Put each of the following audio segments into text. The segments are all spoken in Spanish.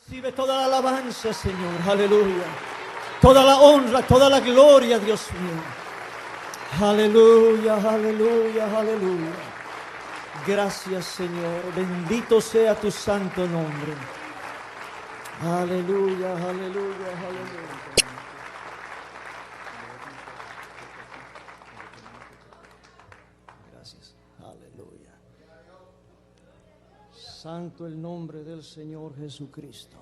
Recibe toda la alabanza, Señor, aleluya. Toda la honra, toda la gloria, Dios mío. Aleluya, aleluya, aleluya. Gracias, Señor. Bendito sea tu santo nombre. Aleluya, aleluya, aleluya. Gracias. Aleluya. Santo el nombre del Señor Jesucristo.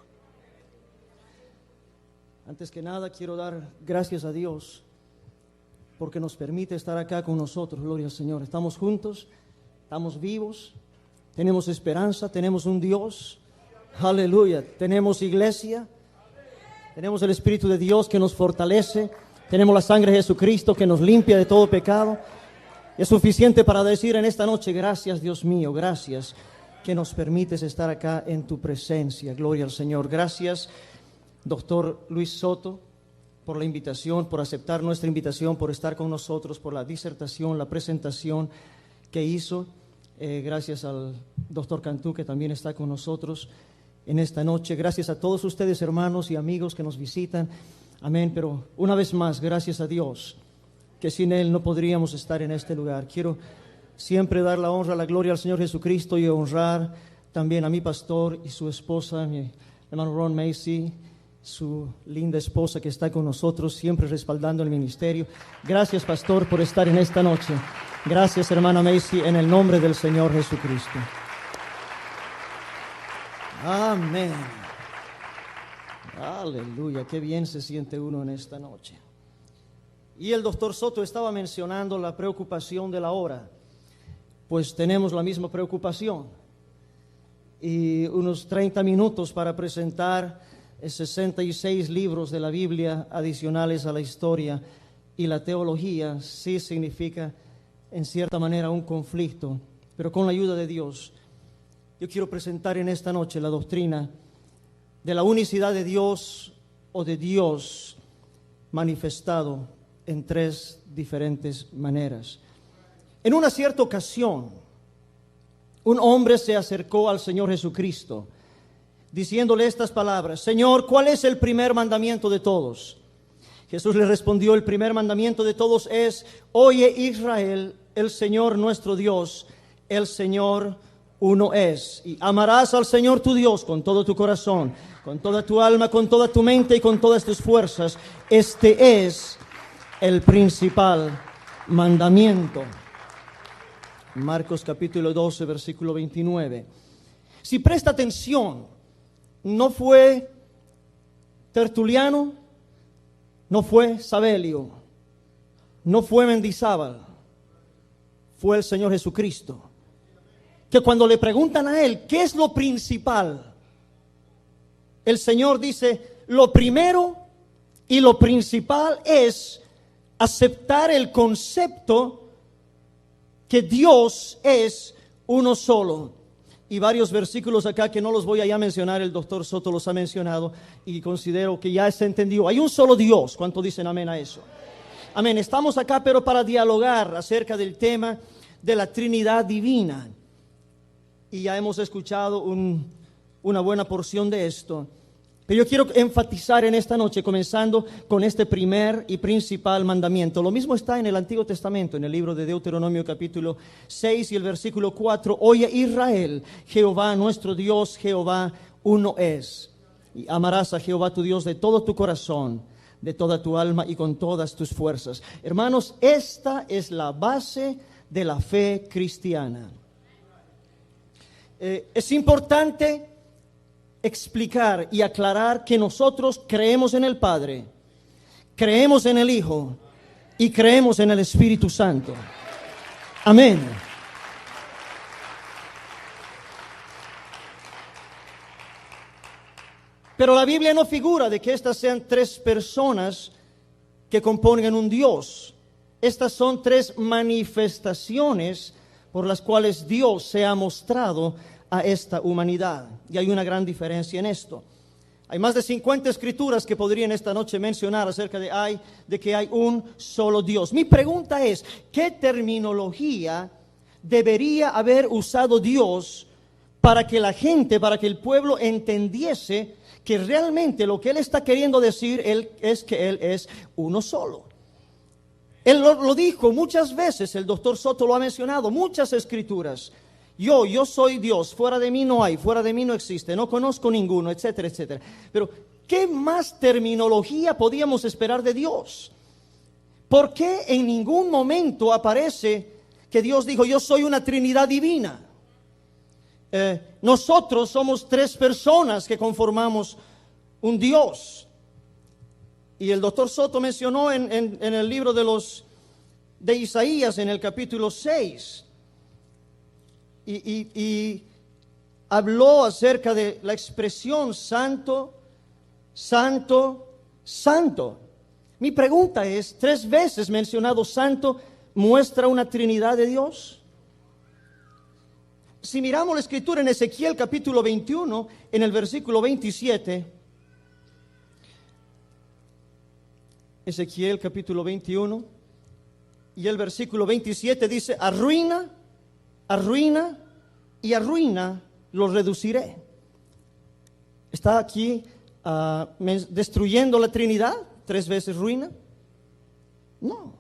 Antes que nada quiero dar gracias a Dios porque nos permite estar acá con nosotros. Gloria al Señor. Estamos juntos, estamos vivos, tenemos esperanza, tenemos un Dios. Aleluya. Tenemos iglesia, tenemos el Espíritu de Dios que nos fortalece, tenemos la sangre de Jesucristo que nos limpia de todo pecado. Es suficiente para decir en esta noche: gracias, Dios mío, gracias que nos permites estar acá en tu presencia. Gloria al Señor. Gracias, Doctor Luis Soto, por la invitación, por aceptar nuestra invitación, por estar con nosotros, por la disertación, la presentación que hizo. Gracias al Doctor Cantú, que también está con nosotros en esta noche. Gracias a todos ustedes, hermanos y amigos que nos visitan. Amén. Pero una vez más, gracias a Dios, que sin Él no podríamos estar en este lugar. Quiero siempre dar la honra, la gloria al Señor Jesucristo y honrar también a mi pastor y su esposa, mi hermano Ron Macy, su linda esposa que está con nosotros, siempre respaldando el ministerio. Gracias, pastor, por estar en esta noche. Gracias, hermana Macy, en el nombre del Señor Jesucristo. Amén. Aleluya, qué bien se siente uno en esta noche. Y el doctor Soto estaba mencionando la preocupación de la hora. Pues tenemos la misma preocupación. Y unos 30 minutos para presentar 66 libros de la Biblia adicionales a la historia y la teología sí significa en cierta manera un conflicto, pero con la ayuda de Dios yo quiero presentar en esta noche la doctrina de la unicidad de Dios o de Dios manifestado en tres diferentes maneras. En una cierta ocasión, un hombre se acercó al Señor Jesucristo diciéndole estas palabras: Señor, ¿cuál es el primer mandamiento de todos? Jesús le respondió: el primer mandamiento de todos es: oye Israel, el Señor nuestro Dios, el Señor uno es. Y amarás al Señor tu Dios con todo tu corazón, con toda tu alma, con toda tu mente y con todas tus fuerzas. Este es el principal mandamiento. Marcos capítulo 12, versículo 29. Si presta atención, no fue Tertuliano, no fue Sabelio, no fue Mendizábal, fue el Señor Jesucristo, que cuando le preguntan a Él, ¿qué es lo principal? El Señor dice: lo primero y lo principal es aceptar el concepto que Dios es uno solo. Y varios versículos acá que no los voy a ya mencionar, el doctor Soto los ha mencionado y considero que ya se entendió. Hay un solo Dios. ¿Cuánto dicen amén a eso? Amén. Estamos acá pero para dialogar acerca del tema de la Trinidad divina. Y ya hemos escuchado una buena porción de esto. Pero yo quiero enfatizar en esta noche, comenzando con este primer y principal mandamiento. Lo mismo está en el Antiguo Testamento, en el libro de Deuteronomio capítulo 6 y el versículo 4. Oye Israel, Jehová nuestro Dios, Jehová uno es. Y amarás a Jehová tu Dios de todo tu corazón, de toda tu alma y con todas tus fuerzas. Hermanos, esta es la base de la fe cristiana. Es importante explicar y aclarar que nosotros creemos en el Padre, creemos en el Hijo y creemos en el Espíritu Santo. Amén. Pero la Biblia no figura de que estas sean tres personas que componen un Dios. Estas son tres manifestaciones por las cuales Dios se ha mostrado a esta humanidad. Y hay una gran diferencia en esto. Hay más de 50 escrituras que podrían esta noche mencionar acerca de que hay un solo Dios. Mi pregunta es: ¿qué terminología debería haber usado Dios para que la gente, para que el pueblo entendiese que realmente lo que Él está queriendo decir es que Él es uno solo. Él lo dijo muchas veces, el doctor Soto lo ha mencionado, muchas escrituras. Yo soy Dios, fuera de mí no hay, fuera de mí no existe, no conozco ninguno, etcétera, etcétera. Pero, ¿qué más terminología podíamos esperar de Dios? ¿Por qué en ningún momento aparece que Dios dijo, yo soy una Trinidad divina? Nosotros somos tres personas que conformamos un Dios. Y el doctor Soto mencionó en el libro de Isaías, en el capítulo 6, y habló acerca de la expresión santo, santo, santo. Mi pregunta es, 3 veces mencionado santo, ¿muestra una Trinidad de Dios? Si miramos la escritura en Ezequiel capítulo 21, en el versículo 27, Ezequiel capítulo 21 y el versículo 27 dice, arruina, arruina y arruina los reduciré. ¿Está aquí destruyendo la Trinidad? 3 veces ruina. No.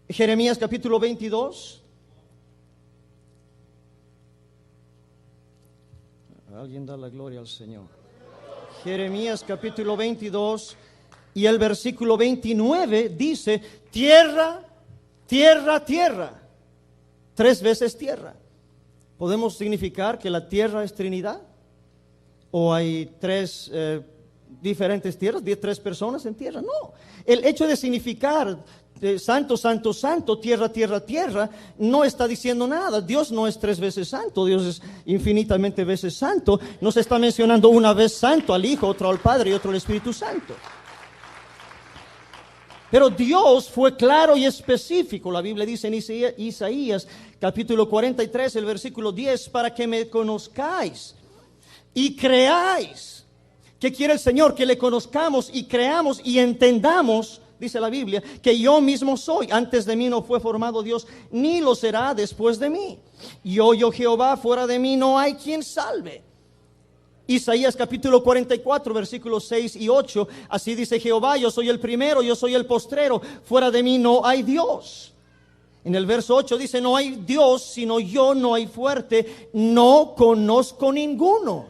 Jeremías capítulo 22. Alguien da la gloria al Señor. Jeremías capítulo 22 y el versículo 29 dice, tierra, tierra, tierra. 3 veces tierra. ¿Podemos significar que la tierra es Trinidad? ¿O hay 3 diferentes tierras, 3 personas en tierra? No. El hecho de significar santo, santo, santo, tierra, tierra, tierra, no está diciendo nada. Dios no es 3 veces santo, Dios es infinitamente veces santo. No se está mencionando una vez santo al Hijo, otro al Padre y otro al Espíritu Santo. Pero Dios fue claro y específico. La Biblia dice en Isaías capítulo 43, el versículo 10, para que me conozcáis y creáis. ¿Qué quiere el Señor? Que le conozcamos y creamos y entendamos, dice la Biblia, que yo mismo soy. Antes de mí no fue formado Dios, ni lo será después de mí. Yo Jehová, fuera de mí no hay quien salve. Isaías capítulo 44, versículos 6 y 8, así dice Jehová, yo soy el primero, yo soy el postrero, fuera de mí no hay Dios. En el verso 8 dice, no hay Dios, sino yo, no hay fuerte, no conozco ninguno.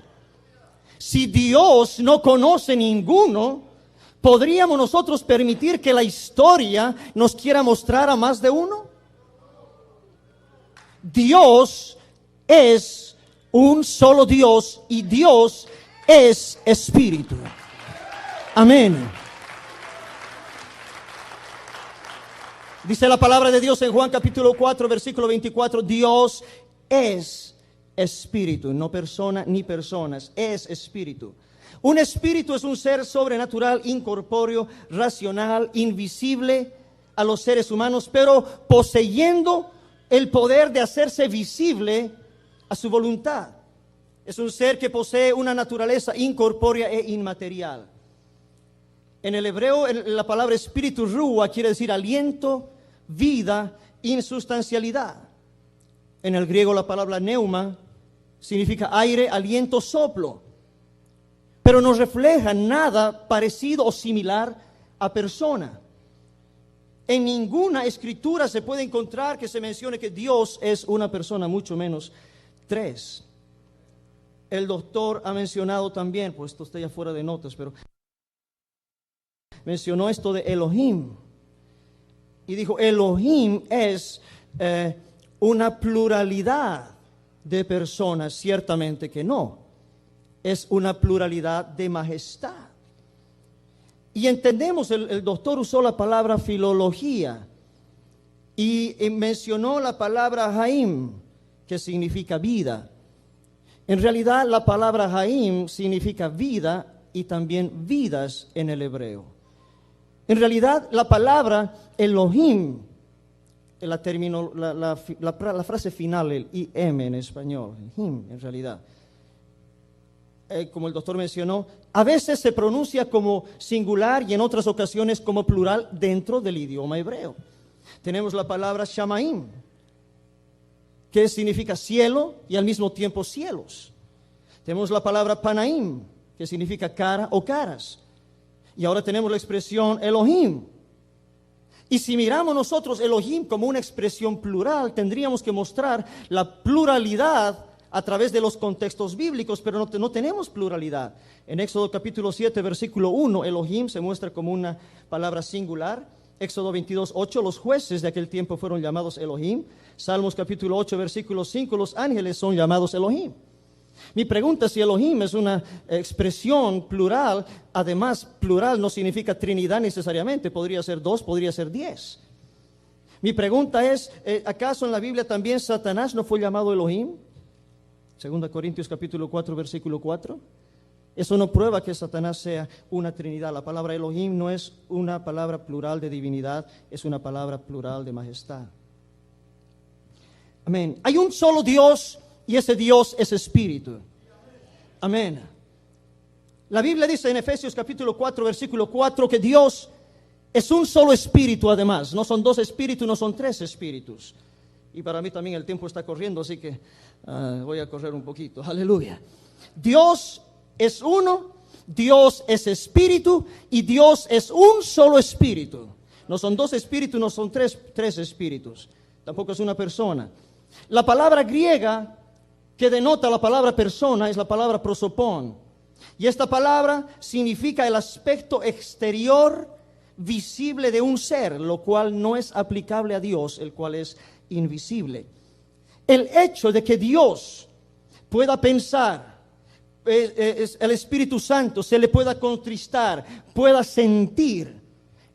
Si Dios no conoce ninguno, ¿podríamos nosotros permitir que la historia nos quiera mostrar a más de uno? Dios es un solo Dios y Dios es espíritu. Amén. Dice la palabra de Dios en Juan capítulo 4, versículo 24, Dios es espíritu, no persona ni personas, es espíritu. Un espíritu es un ser sobrenatural, incorpóreo, racional, invisible a los seres humanos, pero poseyendo el poder de hacerse visible a su voluntad. Es un ser que posee una naturaleza incorpórea e inmaterial. En el hebreo, la palabra espíritu ruah quiere decir aliento, vida, insustancialidad. En el griego la palabra pneuma significa aire, aliento, soplo. Pero no refleja nada parecido o similar a persona. En ninguna escritura se puede encontrar que se mencione que Dios es una persona, mucho menos 3. El doctor ha mencionado también, pues esto está ya fuera de notas, pero mencionó esto de Elohim. Y dijo, Elohim es una pluralidad de personas. Ciertamente que no. Es una pluralidad de majestad. Y entendemos, el doctor usó la palabra filología y mencionó la palabra Haim, que significa vida. En realidad la palabra Haim significa vida y también vidas en el hebreo. En realidad la palabra Elohim, la frase final, el im en español, him en realidad, como el doctor mencionó, a veces se pronuncia como singular y en otras ocasiones como plural dentro del idioma hebreo. Tenemos la palabra Shamaim, que significa cielo y al mismo tiempo cielos. Tenemos la palabra Panaim, que significa cara o caras. Y ahora tenemos la expresión Elohim. Y si miramos nosotros Elohim como una expresión plural, tendríamos que mostrar la pluralidad a través de los contextos bíblicos, pero no tenemos pluralidad. En Éxodo capítulo 7, versículo 1, Elohim se muestra como una palabra singular. Éxodo 22, 8, los jueces de aquel tiempo fueron llamados Elohim. Salmos capítulo 8, versículo 5, los ángeles son llamados Elohim. Mi pregunta es si Elohim es una expresión plural. Además, plural no significa Trinidad necesariamente. Podría ser 2, podría ser 10. Mi pregunta es, ¿acaso en la Biblia también Satanás no fue llamado Elohim? 2 Corintios capítulo 4, versículo 4. Eso no prueba que Satanás sea una Trinidad. La palabra Elohim no es una palabra plural de divinidad, es una palabra plural de majestad. Amén. Hay un solo Dios y ese Dios es espíritu. Amén. La Biblia dice en Efesios capítulo 4, versículo 4, que Dios es un solo espíritu además. No son 2 espíritus, no son 3 espíritus. Y para mí también el tiempo está corriendo, así que voy a correr un poquito. Aleluya. Dios es uno, Dios es espíritu y Dios es un solo espíritu. No son 2 espíritus, no son tres espíritus. Tampoco es una persona. La palabra griega que denota la palabra persona es la palabra prosopón. Y esta palabra significa el aspecto exterior visible de un ser, lo cual no es aplicable a Dios, el cual es invisible. El hecho de que Dios pueda pensar, el Espíritu Santo se le pueda contristar, pueda sentir,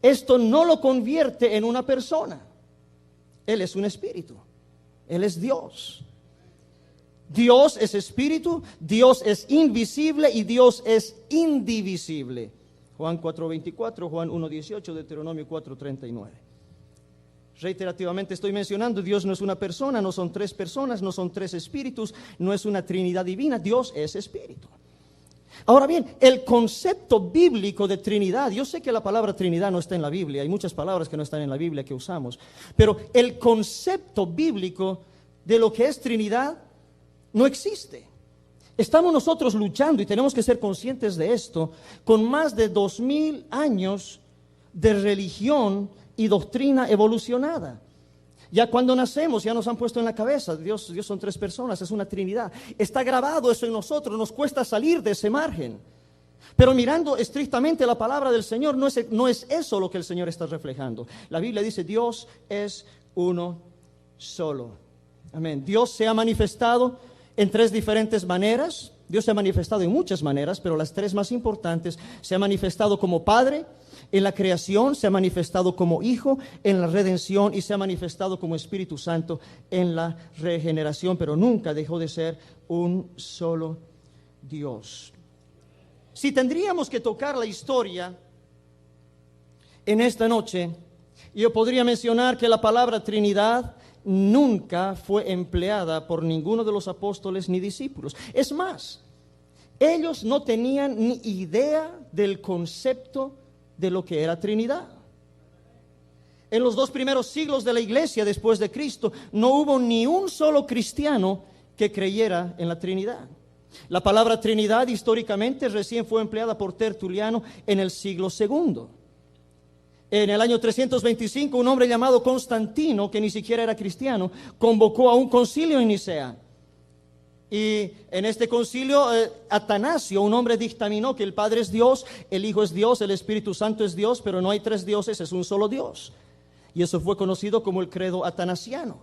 esto no lo convierte en una persona. Él es un espíritu, Él es Dios. Dios es espíritu, Dios es invisible y Dios es indivisible. Juan 4:24, Juan 1:18, Deuteronomio 4:39. Reiterativamente estoy mencionando, Dios no es una persona, no son 3 personas, no son 3 espíritus, no es una Trinidad divina, Dios es espíritu. Ahora bien, el concepto bíblico de Trinidad, yo sé que la palabra Trinidad no está en la Biblia, hay muchas palabras que no están en la Biblia que usamos, pero el concepto bíblico de lo que es Trinidad no existe. Estamos nosotros luchando, y tenemos que ser conscientes de esto, con más de 2000 años de religión y doctrina evolucionada. Ya cuando nacemos ya nos han puesto en la cabeza, Dios son 3 personas, es una Trinidad. Está grabado eso en nosotros, nos cuesta salir de ese margen. Pero mirando estrictamente la palabra del Señor, no es eso lo que el Señor está reflejando. La Biblia dice, Dios es uno solo. Amén. Dios se ha manifestado en 3 diferentes maneras. Dios se ha manifestado en muchas maneras, pero las 3 más importantes: se ha manifestado como Padre en la creación, se ha manifestado como Hijo en la redención y se ha manifestado como Espíritu Santo en la regeneración, pero nunca dejó de ser un solo Dios. Si tendríamos que tocar la historia en esta noche, yo podría mencionar que la palabra Trinidad nunca fue empleada por ninguno de los apóstoles ni discípulos. Es más, ellos no tenían ni idea del concepto de lo que era Trinidad. En los 2 primeros siglos de la iglesia después de Cristo, no hubo ni un solo cristiano que creyera en la Trinidad. La palabra Trinidad históricamente recién fue empleada por Tertuliano en el siglo II. En el año 325, un hombre llamado Constantino, que ni siquiera era cristiano, convocó a un concilio en Nicea. Y en este concilio, Atanasio, un hombre, dictaminó que el Padre es Dios, el Hijo es Dios, el Espíritu Santo es Dios, pero no hay 3 dioses, es un solo Dios. Y eso fue conocido como el credo atanasiano.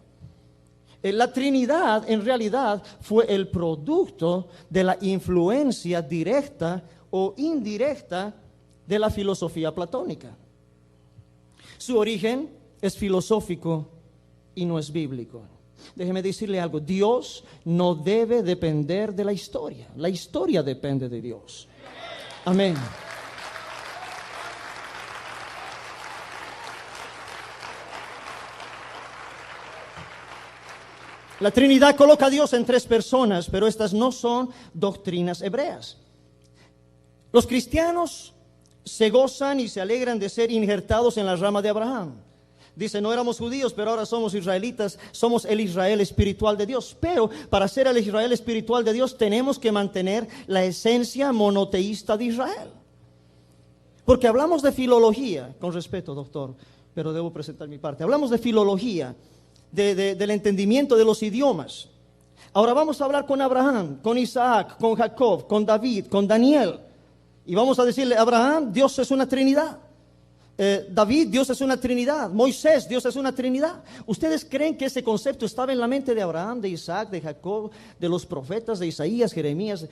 La Trinidad en realidad fue el producto de la influencia directa o indirecta de la filosofía platónica. Su origen es filosófico y no es bíblico. Déjeme decirle algo, Dios no debe depender de la historia depende de Dios. Amén. La Trinidad coloca a Dios en 3 personas, pero estas no son doctrinas hebreas. Los cristianos se gozan y se alegran de ser injertados en la rama de Abraham. Dice, no éramos judíos, pero ahora somos israelitas, somos el Israel espiritual de Dios. Pero para ser el Israel espiritual de Dios tenemos que mantener la esencia monoteísta de Israel. Porque hablamos de filología, con respeto, doctor, pero debo presentar mi parte. Hablamos de filología, del entendimiento de los idiomas. Ahora vamos a hablar con Abraham, con Isaac, con Jacob, con David, con Daniel. Y vamos a decirle, Abraham, Dios es una Trinidad. David, Dios es una Trinidad. Moisés, Dios es una Trinidad. ¿Ustedes creen que ese concepto estaba en la mente de Abraham, de Isaac, de Jacob, de los profetas, de Isaías, Jeremías?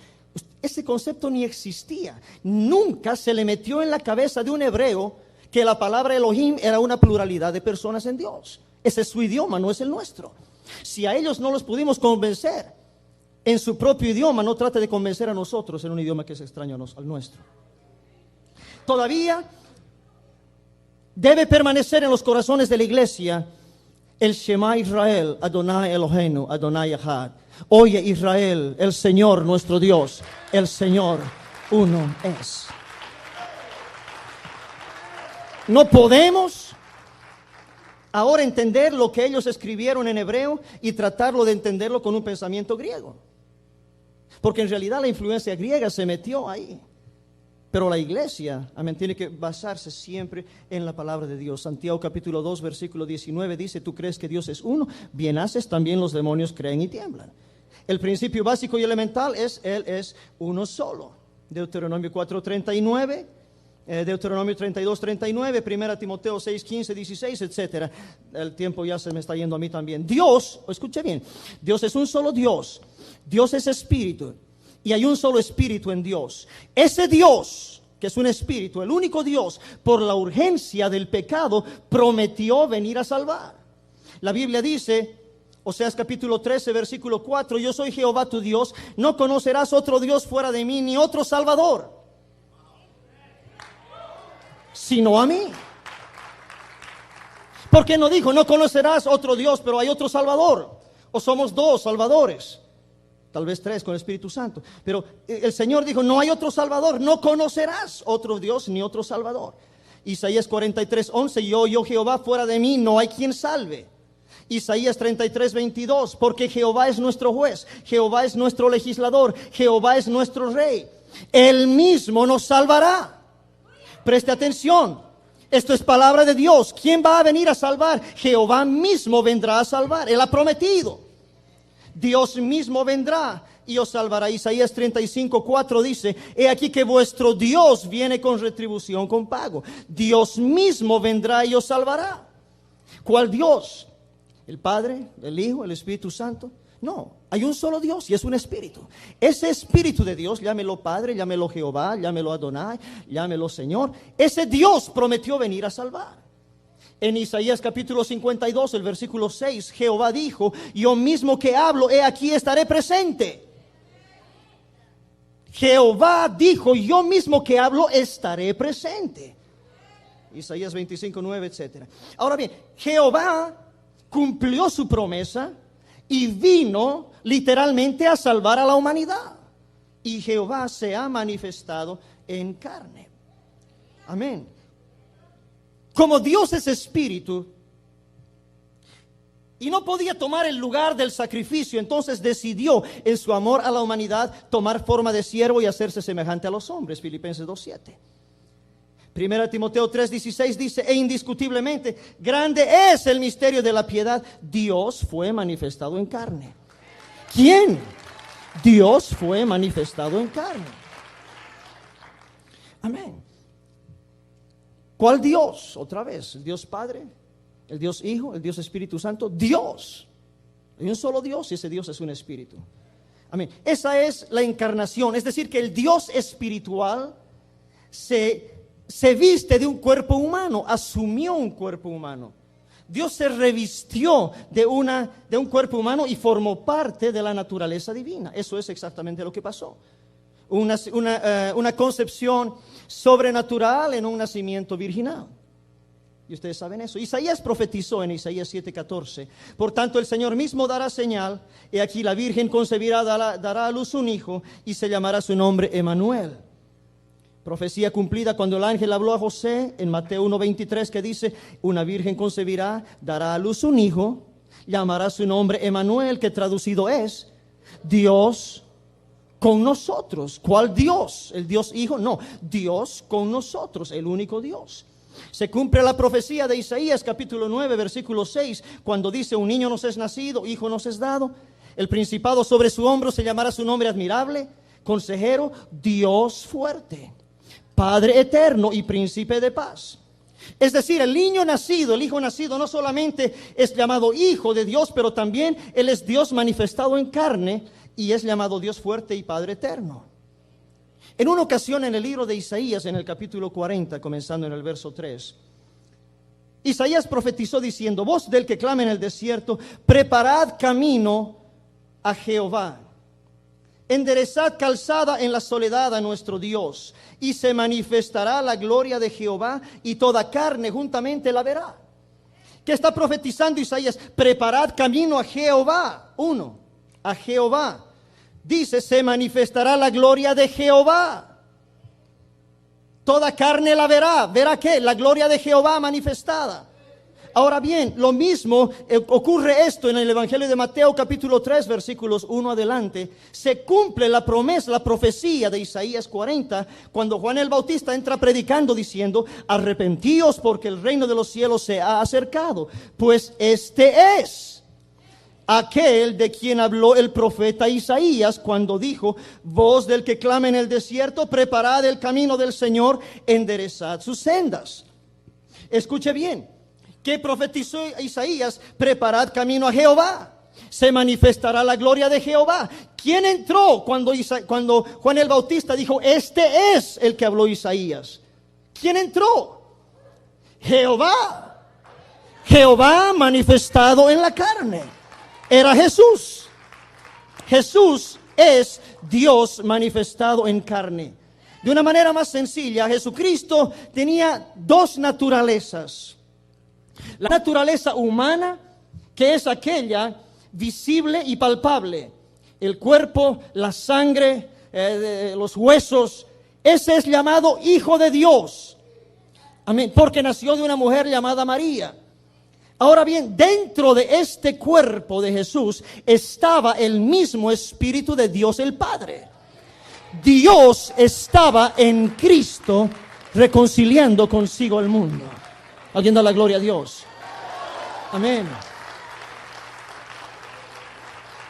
Ese concepto ni existía. Nunca se le metió en la cabeza de un hebreo que la palabra Elohim era una pluralidad de personas en Dios. Ese es su idioma, no es el nuestro. Si a ellos no los pudimos convencer en su propio idioma, no trate de convencer a nosotros en un idioma que es extraño al nuestro. Todavía debe permanecer en los corazones de la iglesia el Shema Israel, Adonai Eloheinu, Adonai Echad. Oye Israel, el Señor nuestro Dios, el Señor uno es. No podemos ahora entender lo que ellos escribieron en hebreo y tratarlo de entenderlo con un pensamiento griego. Porque en realidad la influencia griega se metió ahí. Pero la iglesia, amén, tiene que basarse siempre en la palabra de Dios. Santiago capítulo 2, versículo 19 dice, ¿tú crees que Dios es uno? Bien haces, también los demonios creen y tiemblan. El principio básico y elemental es, Él es uno solo. Deuteronomio 4:39, Deuteronomio 32:39, 1 Timoteo 6:15, 16, etc. El tiempo ya se me está yendo a mí también. Dios, escuche bien, Dios es un solo Dios. Dios es espíritu. Y hay un solo espíritu en Dios. Ese Dios, que es un espíritu, el único Dios, por la urgencia del pecado, prometió venir a salvar. La Biblia dice, Oseas capítulo 13, versículo 4, yo soy Jehová tu Dios, no conocerás otro Dios fuera de mí, ni otro Salvador, sino a mí. Porque no dijo, no conocerás otro Dios, pero hay otro Salvador, o somos dos Salvadores. Tal vez tres con el Espíritu Santo. Pero el Señor dijo, no hay otro Salvador, no conocerás otro Dios ni otro Salvador. Isaías 43:11, yo Jehová, fuera de mí no hay quien salve. Isaías 33:22, porque Jehová es nuestro juez, Jehová es nuestro legislador, Jehová es nuestro rey. Él mismo nos salvará. Preste atención, esto es palabra de Dios. ¿Quién va a venir a salvar? Jehová mismo vendrá a salvar, Él ha prometido. Dios mismo vendrá y os salvará. Isaías 35:4 dice, he aquí que vuestro Dios viene con retribución, con pago. Dios mismo vendrá y os salvará. ¿Cuál Dios? ¿El Padre, el Hijo, el Espíritu Santo? No, hay un solo Dios y es un espíritu. Ese espíritu de Dios, llámelo Padre, llámelo Jehová, llámelo Adonai, llámelo Señor. Ese Dios prometió venir a salvar. En Isaías capítulo 52, el versículo 6, Jehová dijo, yo mismo que hablo, he aquí estaré presente. Jehová dijo, yo mismo que hablo, estaré presente. Isaías 25:9, etc. Ahora bien, Jehová cumplió su promesa y vino literalmente a salvar a la humanidad. Y Jehová se ha manifestado en carne. Amén. Como Dios es espíritu y no podía tomar el lugar del sacrificio, entonces decidió en su amor a la humanidad tomar forma de siervo y hacerse semejante a los hombres. Filipenses 2:7. 1 Timoteo 3:16 dice, e indiscutiblemente grande es el misterio de la piedad. Dios fue manifestado en carne. ¿Quién? Dios fue manifestado en carne. Amén. ¿Cuál Dios? Otra vez, el Dios Padre, el Dios Hijo, el Dios Espíritu Santo. Dios. Hay un solo Dios y ese Dios es un espíritu. Amén. Esa es la encarnación. Es decir, que el Dios espiritual se viste de un cuerpo humano, asumió un cuerpo humano. Dios se revistió de un cuerpo humano y formó parte de la naturaleza divina. Eso es exactamente lo que pasó. Una concepción sobrenatural en un nacimiento virginal. Y ustedes saben eso. Isaías profetizó en Isaías 7:14. Por tanto, el Señor mismo dará señal. He aquí la Virgen concebirá, dará a luz un hijo y se llamará su nombre Emmanuel. Profecía cumplida cuando el ángel habló a José en Mateo 1:23, que dice: una virgen concebirá, dará a luz un hijo, llamará su nombre Emanuel, que traducido es Dios con nosotros. ¿Cuál Dios? ¿El Dios Hijo? No, Dios con nosotros, el único Dios. Se cumple la profecía de Isaías capítulo 9 versículo 6, cuando dice: un niño nos es nacido, hijo nos es dado, el principado sobre su hombro, se llamará su nombre admirable, consejero, Dios fuerte, Padre eterno y príncipe de paz. Es decir, el niño nacido, el hijo nacido, no solamente es llamado hijo de Dios, pero también él es Dios manifestado en carne y es llamado Dios fuerte y Padre eterno. En una ocasión en el libro de Isaías, en el capítulo 40, comenzando en el verso 3, Isaías profetizó diciendo: voz del que clama en el desierto, preparad camino a Jehová, enderezad calzada en la soledad a nuestro Dios, y se manifestará la gloria de Jehová, y toda carne juntamente la verá. ¿Qué está profetizando Isaías? Preparad camino a Jehová. Uno, a Jehová. Dice: se manifestará la gloria de Jehová. Toda carne la verá. ¿Verá qué? La gloria de Jehová manifestada. Ahora bien, lo mismo ocurre esto en el Evangelio de Mateo capítulo 3 versículos 1 adelante. Se cumple la promesa, la profecía de Isaías 40, cuando Juan el Bautista entra predicando diciendo: arrepentíos porque el reino de los cielos se ha acercado. Pues este es aquel de quien habló el profeta Isaías cuando dijo: voz del que clama en el desierto, preparad el camino del Señor, enderezad sus sendas. Escuche bien. ¿Qué profetizó Isaías? Preparad camino a Jehová, se manifestará la gloria de Jehová. ¿Quién entró cuando Juan el Bautista dijo: este es el que habló Isaías? ¿Quién entró? Jehová. Jehová manifestado en la carne. Era Jesús. Jesús es Dios manifestado en carne. De una manera más sencilla, Jesucristo tenía dos naturalezas. La naturaleza humana, que es aquella visible y palpable, el cuerpo, la sangre, los huesos. Ese es llamado Hijo de Dios. Amén. Porque nació de una mujer llamada María. Ahora bien, dentro de este cuerpo de Jesús estaba el mismo Espíritu de Dios el Padre. Dios estaba en Cristo reconciliando consigo el mundo. ¿Alguien da la gloria a Dios? Amén.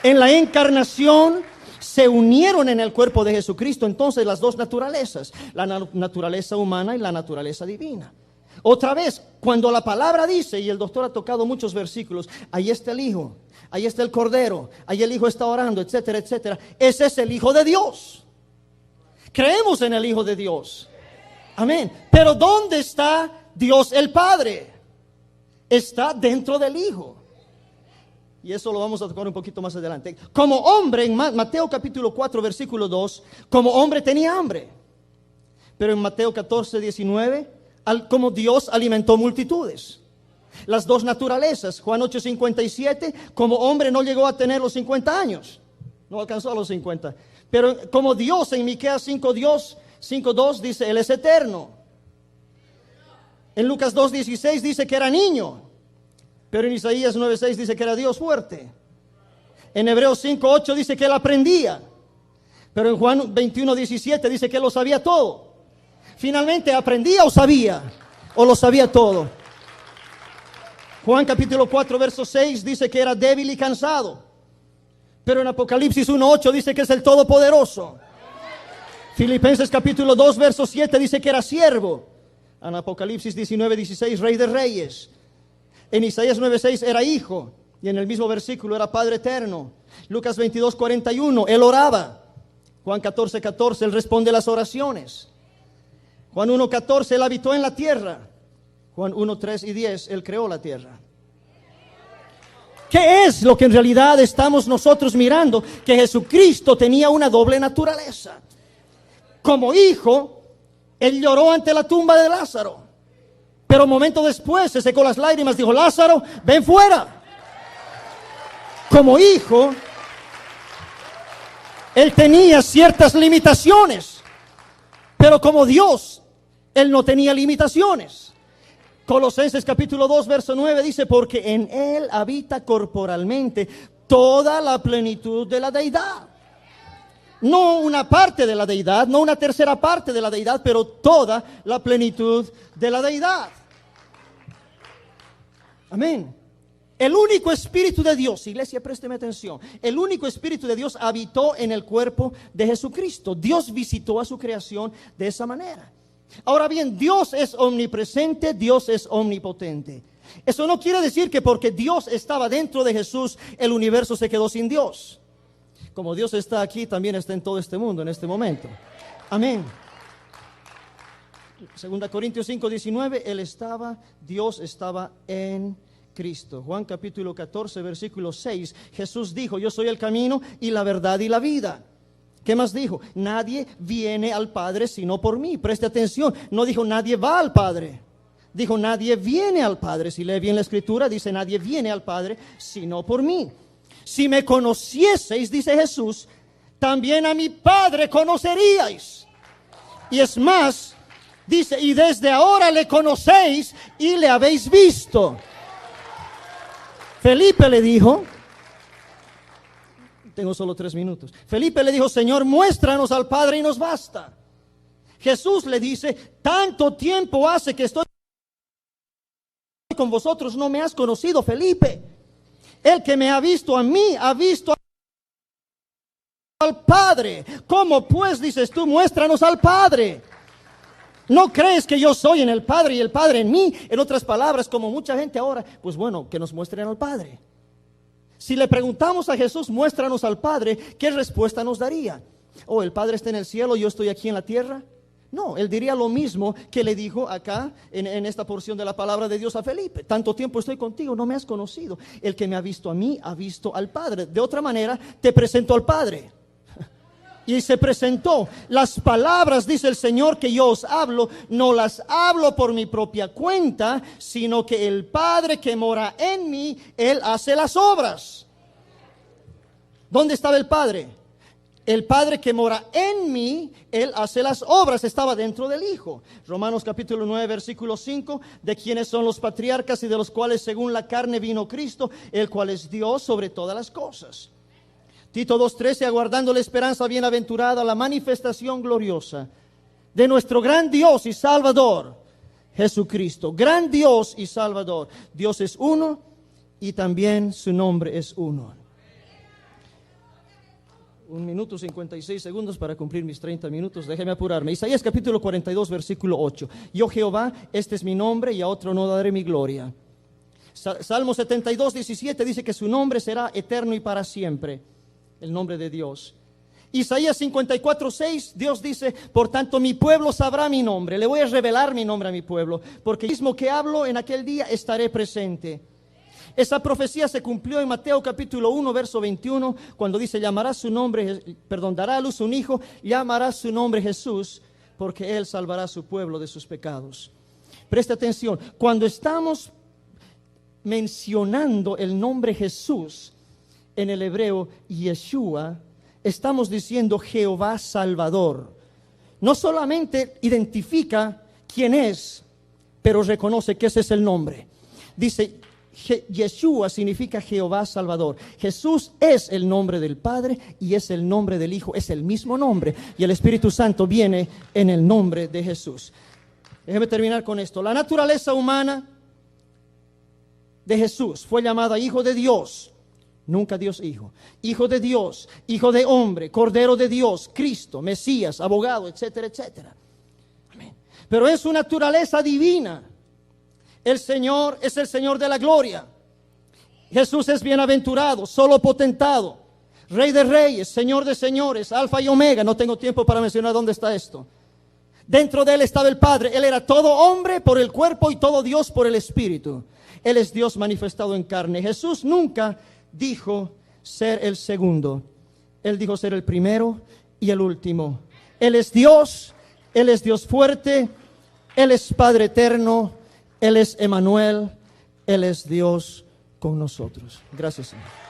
En la encarnación se unieron en el cuerpo de Jesucristo entonces las dos naturalezas, la naturaleza humana y la naturaleza divina. Otra vez, cuando la palabra dice, y el doctor ha tocado muchos versículos: ahí está el Hijo, ahí está el Cordero, ahí el Hijo está orando, etcétera, etcétera. Ese es el Hijo de Dios. Creemos en el Hijo de Dios. Amén. Pero ¿dónde está Dios el Padre? Está dentro del Hijo. Y eso lo vamos a tocar un poquito más adelante. Como hombre, en Mateo capítulo 4 versículo 2, como hombre tenía hambre. Pero en Mateo 14, 19, como Dios alimentó multitudes. Las dos naturalezas. Juan 8, 57, como hombre no llegó a tener los 50 años. No alcanzó a los 50. Pero como Dios, en Miqueas 5:2 dice: Él es eterno. En Lucas 2:16 dice que era niño, pero en Isaías 9:6 dice que era Dios fuerte. En Hebreos 5:8 dice que él aprendía, pero en Juan 21:17 dice que él lo sabía todo. Finalmente, ¿aprendía o sabía? ¿O lo sabía todo? Juan capítulo 4 verso 6 dice que era débil y cansado, pero en Apocalipsis 1:8 dice que es el Todopoderoso. Filipenses capítulo 2 verso 7 dice que era siervo. En Apocalipsis 19:16, Rey de Reyes. En Isaías 9:6 era hijo. Y en el mismo versículo era Padre eterno. Lucas 22:41, él oraba. Juan 14:14, él responde las oraciones. Juan 1:14, él habitó en la tierra. Juan 1:3 y 10, él creó la tierra. ¿Qué es lo que en realidad estamos nosotros mirando? Que Jesucristo tenía una doble naturaleza. Como hijo, él lloró ante la tumba de Lázaro, pero un momento después se secó las lágrimas, dijo: Lázaro, ven fuera. Como hijo, él tenía ciertas limitaciones. Pero como Dios, Él no tenía limitaciones. Colosenses capítulo 2, verso 9 dice, porque en Él habita corporalmente toda la plenitud de la deidad. No una parte de la deidad, no una tercera parte de la deidad, pero toda la plenitud de la deidad. Amén. El único Espíritu de Dios, iglesia, présteme atención, el único Espíritu de Dios habitó en el cuerpo de Jesucristo. Dios visitó a su creación de esa manera. Ahora bien, Dios es omnipresente, Dios es omnipotente. Eso no quiere decir que porque Dios estaba dentro de Jesús, el universo se quedó sin Dios. Como Dios está aquí, también está en todo este mundo en este momento. Amén. 2 Corintios 5, 19, Dios estaba en Cristo. Juan capítulo 14, versículo 6, Jesús dijo, yo soy el camino y la verdad y la vida. ¿Qué más dijo? Nadie viene al Padre sino por mí. Preste atención, no dijo nadie va al Padre. Dijo nadie viene al Padre. Si lee bien la Escritura, dice nadie viene al Padre sino por mí. Si me conocieseis, dice Jesús, también a mi Padre conoceríais. Y es más, dice, y desde ahora le conocéis y le habéis visto. Felipe le dijo, tengo solo 3 minutos. Felipe le dijo, Señor, muéstranos al Padre y nos basta. Jesús le dice, tanto tiempo hace que estoy con vosotros, no me has conocido, Felipe. El que me ha visto a mí, ha visto al Padre. ¿Cómo pues, dices tú, muéstranos al Padre? ¿No crees que yo soy en el Padre y el Padre en mí? En otras palabras, como mucha gente ahora, pues bueno, que nos muestren al Padre. Si le preguntamos a Jesús, muéstranos al Padre, ¿qué respuesta nos daría? ¿Oh, el Padre está en el cielo y yo estoy aquí en la tierra? No, él diría lo mismo que le dijo acá en esta porción de la palabra de Dios a Felipe. Tanto tiempo estoy contigo, no me has conocido. El que me ha visto a mí, ha visto al Padre. De otra manera, te presento al Padre. Y se presentó. Las palabras, dice el Señor, que yo os hablo, no las hablo por mi propia cuenta, sino que el Padre que mora en mí, Él hace las obras. ¿Dónde estaba el Padre? El Padre que mora en mí, Él hace las obras, estaba dentro del Hijo. Romanos capítulo 9, versículo 5, de quienes son los patriarcas y de los cuales según la carne vino Cristo, el cual es Dios sobre todas las cosas. Tito 2:13, aguardando la esperanza bienaventurada, la manifestación gloriosa de nuestro gran Dios y Salvador, Jesucristo. Gran Dios y Salvador. Dios es uno y también su nombre es uno. 1 minuto 56 segundos para cumplir mis 30 minutos. Déjeme apurarme. Isaías capítulo 42, versículo 8. Yo Jehová, este es mi nombre y a otro no daré mi gloria. Salmo 72, 17 dice que su nombre será eterno y para siempre. El nombre de Dios. Isaías 54, 6, Dios dice, por tanto mi pueblo sabrá mi nombre. Le voy a revelar mi nombre a mi pueblo, porque mismo que hablo en aquel día estaré presente. Esa profecía se cumplió en Mateo capítulo 1, verso 21, cuando dice, dará a luz un hijo, llamará su nombre Jesús, porque Él salvará a su pueblo de sus pecados. Preste atención, cuando estamos mencionando el nombre Jesús, en el hebreo Yeshua, estamos diciendo Jehová Salvador. No solamente identifica quién es, pero reconoce que ese es el nombre. Dice, Yeshua significa Jehová Salvador. Jesús es el nombre del Padre y es el nombre del Hijo, es el mismo nombre. Y el Espíritu Santo viene en el nombre de Jesús. Déjeme terminar con esto. La naturaleza humana de Jesús fue llamada Hijo de Dios. Nunca Dios Hijo. Hijo de Dios, Hijo de hombre, Cordero de Dios, Cristo, Mesías, abogado, etcétera, etcétera. Amén. Pero en su naturaleza divina, el Señor es el Señor de la gloria. Jesús es bienaventurado, solo potentado, Rey de reyes, Señor de señores, Alfa y Omega. No tengo tiempo para mencionar dónde está esto. Dentro de Él estaba el Padre. Él era todo hombre por el cuerpo y todo Dios por el Espíritu. Él es Dios manifestado en carne. Jesús nunca dijo ser el segundo. Él dijo ser el primero y el último. Él es Dios fuerte, Él es Padre eterno, Él es Emmanuel, Él es Dios con nosotros. Gracias, Señor.